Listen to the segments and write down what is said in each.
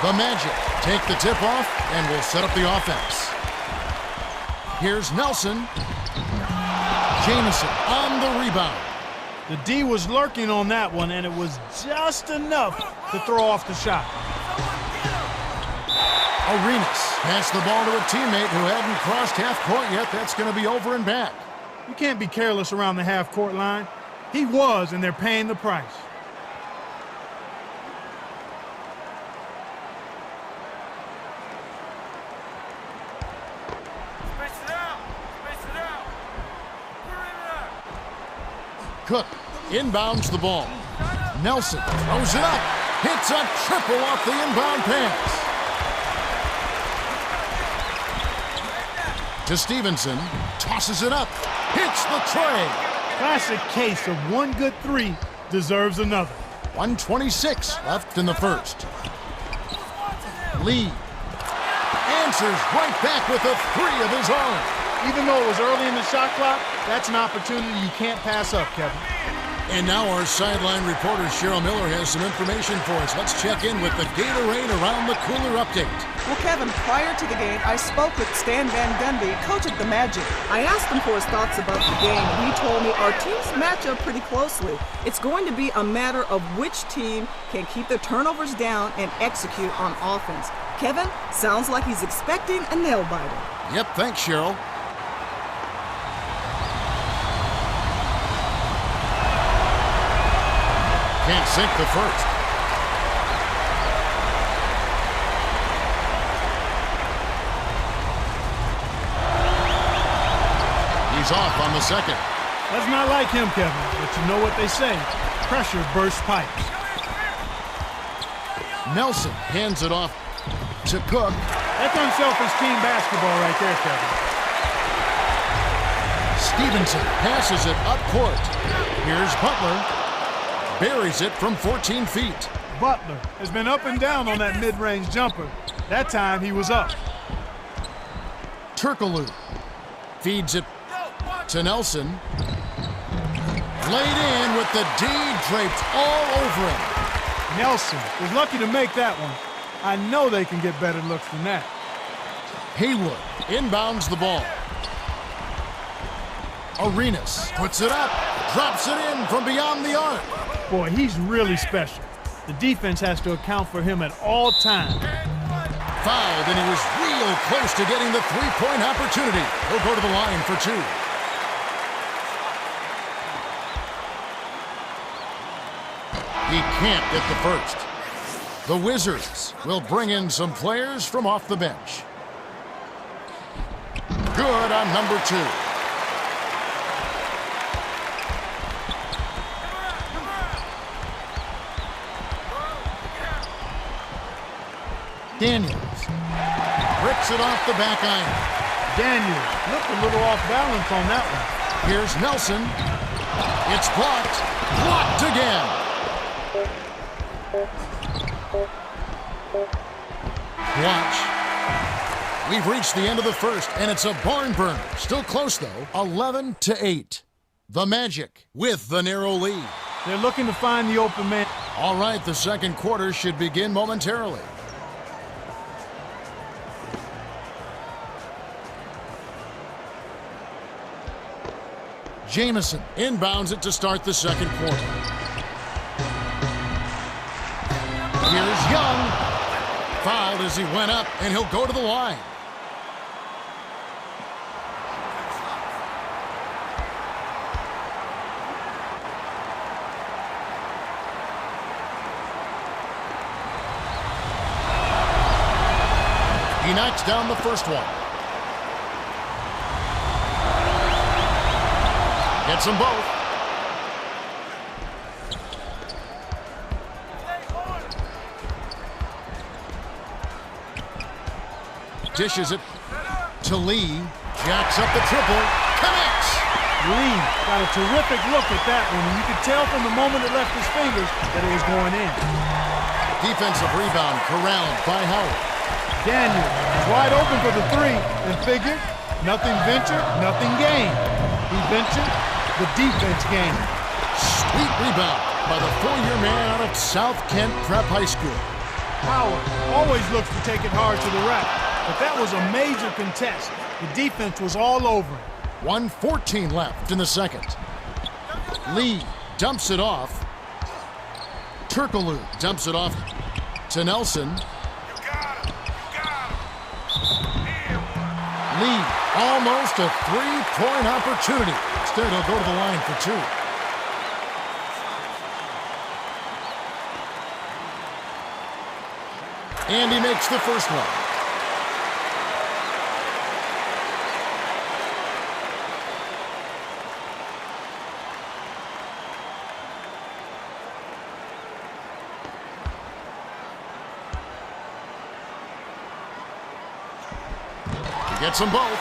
The Magic take the tip off and will set up the offense. Here's Nelson. Jamison on the rebound. The D was lurking on that one, and it was just enough to throw off the shot. Arenas passed the ball to a teammate who hadn't crossed half court yet. That's going to be over and back. You can't be careless around the half-court line. He was, and they're paying the price. Cook inbounds the ball. Nelson throws it up. Hits a triple off the inbound pass. To Stevenson. Tosses it up. Hits the tray. Classic case of one good three deserves another. 1:26 left in the first. Lee answers right back with a three of his own. Even though it was early in the shot clock, that's an opportunity you can't pass up, Kevin. And now our sideline reporter, Cheryl Miller, has some information for us. Let's check in with the Gatorade Around the Cooler update. Well, Kevin, prior to the game, I spoke with Stan Van Gundy, coach of the Magic. I asked him for his thoughts about the game, and he told me our teams match up pretty closely. It's going to be a matter of which team can keep the turnovers down and execute on offense. Kevin, sounds like he's expecting a nail-biter. Yep, thanks, Cheryl. Can't sink the first. He's off on the second. That's not like him, Kevin, but you know what they say. Pressure bursts pipes. Nelson hands it off to Cook. That's unselfish team basketball right there, Kevin. Stevenson passes it up court. Here's Butler. Buries it from 14 feet. Butler has been up and down on that mid-range jumper. That time he was up. Turkoglu feeds it to Nelson. Laid in with the D draped all over him. Nelson was lucky to make that one. I know they can get better looks than that. Haywood inbounds the ball. Arenas puts it up, drops it in from beyond the arc. Boy, he's really special. The defense has to account for him at all times. Fouled, and he was real close to getting the three-point opportunity. He'll go to the line for two. He can't get the first. The Wizards will bring in some players from off the bench. Good on number two. Daniels bricks it off the back iron. Daniels looked a little off balance on that one. Here's Nelson. It's blocked. Blocked again. Watch. We've reached the end of the first, and it's a barn burner. Still close, though. 11-8. The Magic with the narrow lead. They're looking to find the open man. All right, the second quarter should begin momentarily. Jamison inbounds it to start the second quarter. Here's Young. Fouled as he went up, and he'll go to the line. He knocks down the first one. Gets them both. Dishes it to Lee. Jacks up the triple. Connects. Lee got a terrific look at that one, and you could tell from the moment it left his fingers that it was going in. Defensive rebound corralled by Howard. Daniel wide open for the three, and figure, nothing ventured, nothing gained. He ventured, the defense gained. Sweet rebound by the 4-year man out of South Kent Prep High School. Howard always looks to take it hard to the rack, but that was a major contest. The defense was all over him. 1:14 left in the second. Lee dumps it off. Turkoglu dumps it off to Nelson. Lee, almost a three-point opportunity. Instead, he'll go to the line for two. And he makes the first one. He gets them both.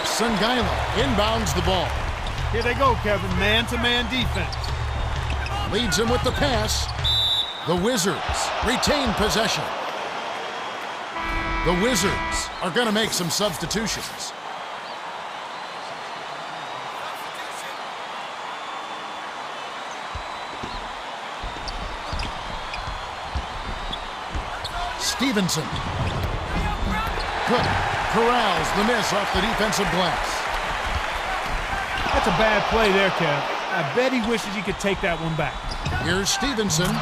Sangaila inbounds the ball. Here they go, Kevin. Man-to-man defense. Leads him with the pass. The Wizards retain possession. The Wizards are going to make some substitutions. Stevenson. Cook corrals the miss off the defensive glass. That's a bad play there, Kev. I bet he wishes he could take that one back. Here's Stevenson.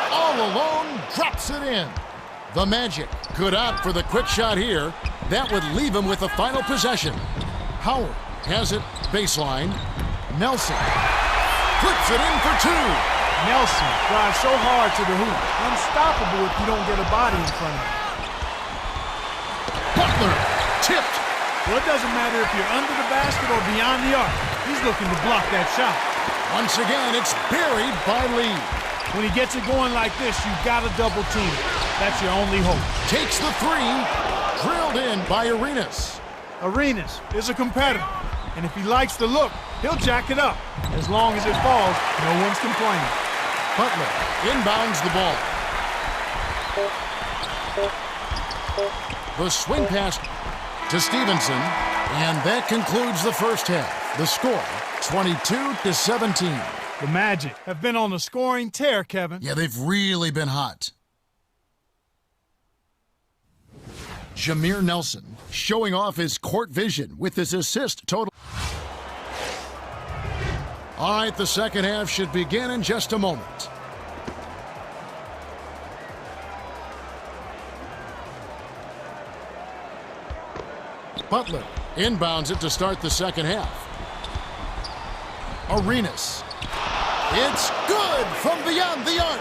All alone, drops it in. The Magic could opt for the quick shot here. That would leave him with the final possession. Howard has it baseline. Nelson flips it in for two. Nelson drives so hard to the hoop. Unstoppable if you don't get a body in front of him. Butler tipped. Well, it doesn't matter if you're under the basket or beyond the arc. He's looking to block that shot. Once again, it's buried by Lee. When he gets it going like this, you've got to double team it. That's your only hope. Takes the three. Drilled in by Arenas. Arenas is a competitor, and if he likes the look, he'll jack it up. As long as it falls, no one's complaining. Butler inbounds the ball. The swing pass to Stevenson, and that concludes the first half. The score, 22-17. The Magic have been on a scoring tear, Kevin. Yeah, they've really been hot. Jameer Nelson showing off his court vision with his assist total. All right, the second half should begin in just a moment. Butler inbounds it to start the second half. Arenas. It's good from beyond the arc.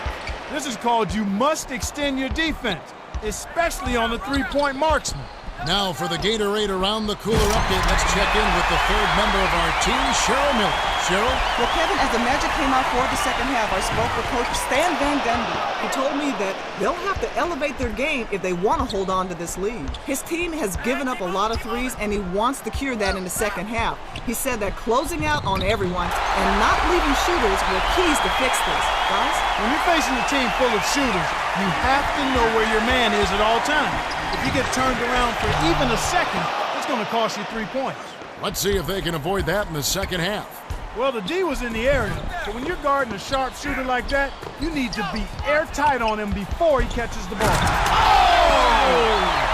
This is called you must extend your defense, especially on the three-point marksman. Now for the Gatorade Around the Cooler update, let's check in with the third member of our team, Cheryl Miller. Cheryl? Well, Kevin, as the Magic came out for the second half, I spoke with Coach Stan Van Gundy. He told me that they'll have to elevate their game if they want to hold on to this lead. His team has given up a lot of threes, and he wants to cure that in the second half. He said that closing out on everyone and not leaving shooters were keys to fix this. Guys? When you're facing a team full of shooters, you have to know where your man is at all times. If you get turned around for even a second, it's going to cost you 3 points. Let's see if they can avoid that in the second half. Well, the D was in the area, so when you're guarding a sharp shooter like that, you need to be airtight on him before he catches the ball. Oh!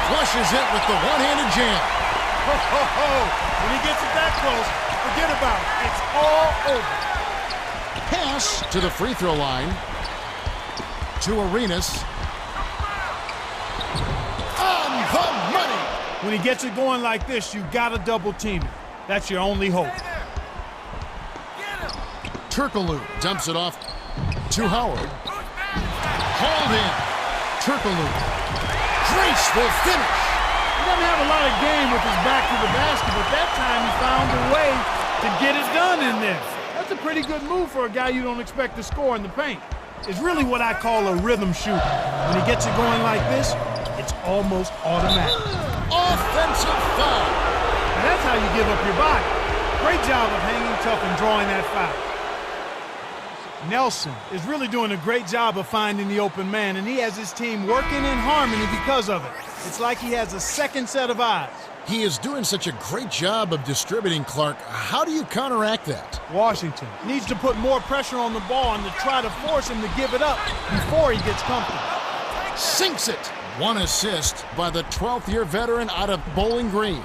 Flushes it with the one-handed jam. Ho, ho, ho. When he gets it that close, forget about it. It's all over. Pass to the free throw line. To Arenas. On the money. When he gets it going like this, you got to double team it. That's your only hope. Turkoglu dumps it off to Howard. Hauled in. Turkoglu. Graceful finish. He doesn't have a lot of game with his back to the basket, but that time he found a way to get it done in there. That's a pretty good move for a guy you don't expect to score in the paint. It's really what I call a rhythm shooter. When he gets it going like this, it's almost automatic. Offensive foul. And that's how you give up your body. Great job of hanging tough and drawing that foul. Nelson is really doing a great job of finding the open man, and he has his team working in harmony because of it. It's like he has a second set of eyes. He is doing such a great job of distributing, Clark. How do you counteract that? Washington needs to put more pressure on the ball and to try to force him to give it up before he gets comfortable. Sinks it. One assist by the 12th-year veteran out of Bowling Green.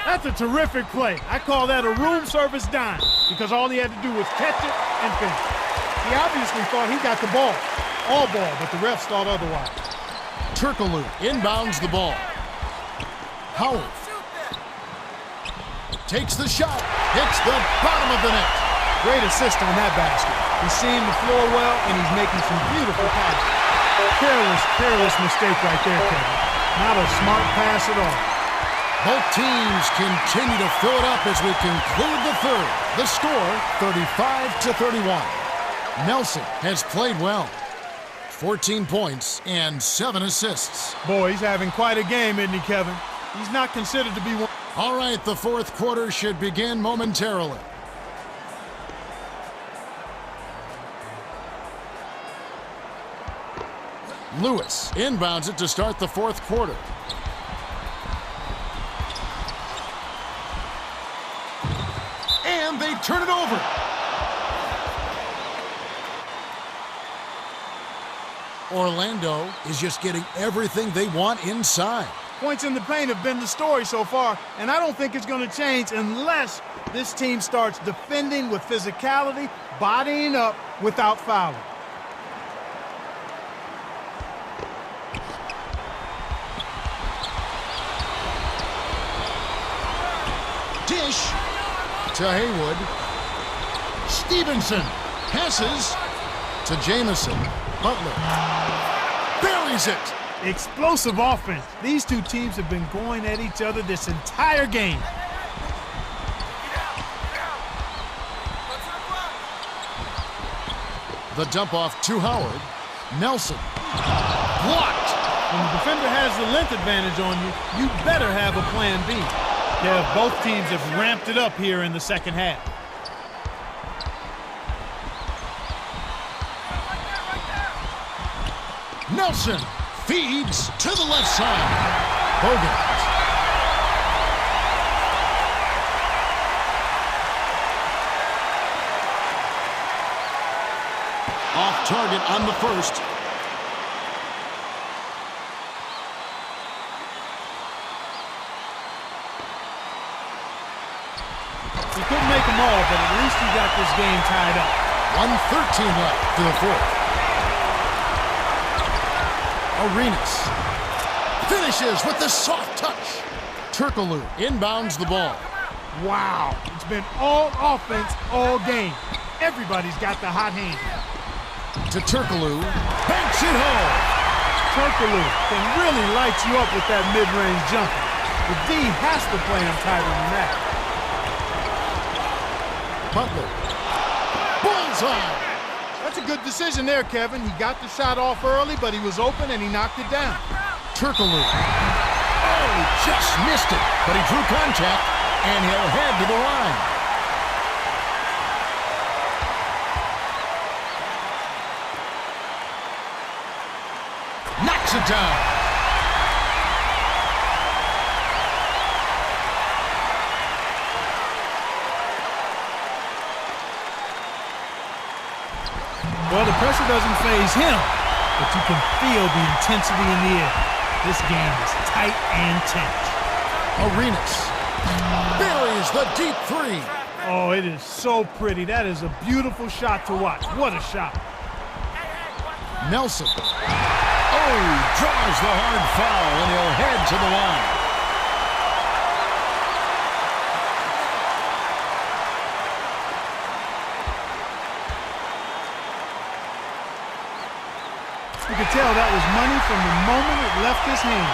That's a terrific play. I call that a room service dime because all he had to do was catch it and finish. He obviously thought he got the ball. All ball, but the refs thought otherwise. Turkoglu inbounds the ball. Howard takes the shot, hits the bottom of the net. Great assist on that basket. He's seeing the floor well, and he's making some beautiful passes. Careless mistake right there, Kevin. Not a smart pass at all. Both teams continue to fill it up as we conclude the third. The score, 35-31. Nelson has played well. 14 points and 7 assists. Boy, he's having quite a game, isn't he, Kevin? He's not considered to be one. All right, the fourth quarter should begin momentarily. Lewis inbounds it to start the fourth quarter. And they turn it over. Orlando is just getting everything they want inside. Points in the paint have been the story so far, and I don't think it's going to change unless this team starts defending with physicality, bodying up without fouling. Dish to Haywood. Stevenson passes to Jamison. Butler buries it. Explosive offense. These two teams have been going at each other this entire game. The dump off to Howard. Nelson. Blocked. When the defender has the length advantage on you, you better have a plan B. Yeah, both teams have ramped it up here in the second half. Nelson feeds to the left side. Bogut. Off target on the first. He couldn't make them all, but at least he got this game tied up. 1:13 left to the fourth. Arenas finishes with the soft touch. Turkoglu inbounds the ball. Wow, it's been all offense all game. Everybody's got the hot hand. To Turkoglu, banks it home. Turkoglu can really light you up with that mid-range jumper. The D has to play him tighter than that. Butler. Bullseye. That's a good decision there, Kevin. He got the shot off early, but he was open and he knocked it down. Turkoglu. Oh, just missed it, but he drew contact, and he'll head to the line. Knocks it down. Well, the pressure doesn't faze him, but you can feel the intensity in the air. This game is tight and tense. Arenas buries the deep three. Oh, it is so pretty. That is a beautiful shot to watch. What a shot. Nelson. Oh, draws the hard foul, and he'll head to the line. You could tell that was money from the moment it left his hand.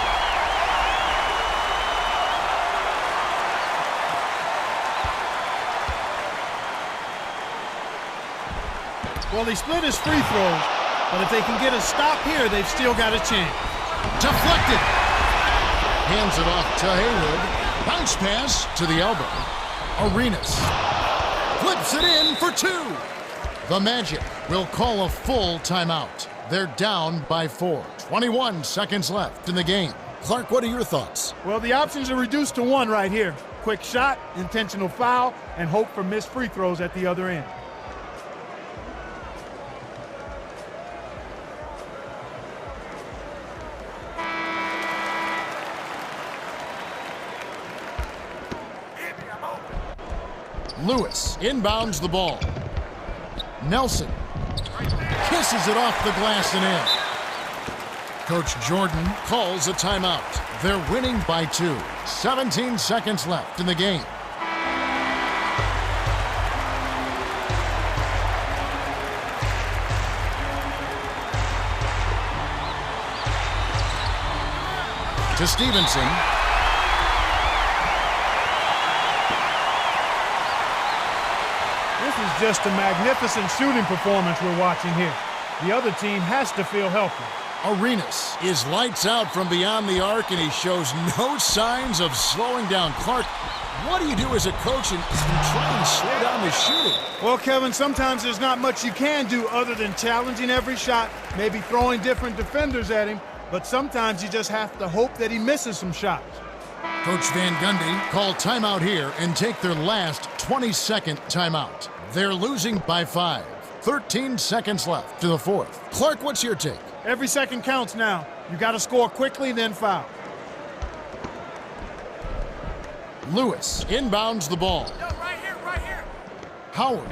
Well, they split his free throws, but if they can get a stop here, they've still got a chance. Deflected. Hands it off to Haywood. Bounce pass to the elbow. Arenas flips it in for two. The Magic will call a full timeout. They're down by 4. 21 seconds left in the game. Clark, what are your thoughts? Well, the options are reduced to one right here. Quick shot, intentional foul, and hope for missed free throws at the other end. Lewis inbounds the ball. Nelson kisses it off the glass and in. Coach Jordan calls a timeout. They're winning by 2. 17 seconds left in the game. To Stevenson. This is just a magnificent shooting performance we're watching here. The other team has to feel healthy. Arenas is lights out from beyond the arc, and he shows no signs of slowing down. Clark, what do you do as a coach and try and slow down the shooting? Well, Kevin, sometimes there's not much you can do other than challenging every shot, maybe throwing different defenders at him, but sometimes you just have to hope that he misses some shots. Coach Van Gundy called timeout here and take their last 22nd timeout. They're losing by 5. 13 seconds left to the fourth. Clark, what's your take? Every second counts now. You got to score quickly, then foul. Lewis inbounds the ball. Right here. Howard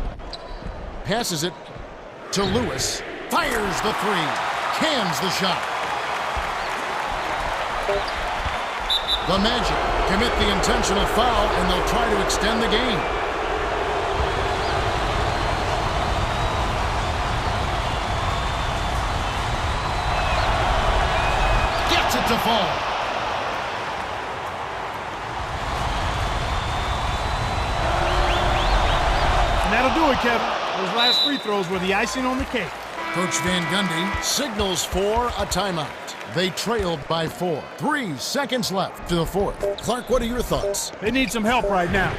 passes it to Lewis. Fires the three. Cans the shot. The Magic commit the intentional foul, and they'll try to extend the game. Gets it to fall. And that'll do it, Kevin. Those last free throws were the icing on the cake. Coach Van Gundy signals for a timeout. They trailed by 4. 3 seconds left to the fourth. Clark, what are your thoughts? They need some help right now.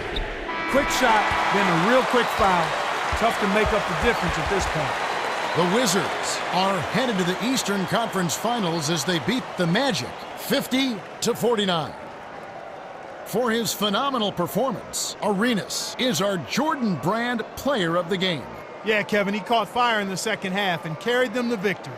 Quick shot, then a real quick foul. Tough to make up the difference at this point. The Wizards are headed to the Eastern Conference Finals as they beat the Magic 50-49. For his phenomenal performance, Arenas is our Jordan Brand Player of the Game. Yeah, Kevin, he caught fire in the second half and carried them to victory.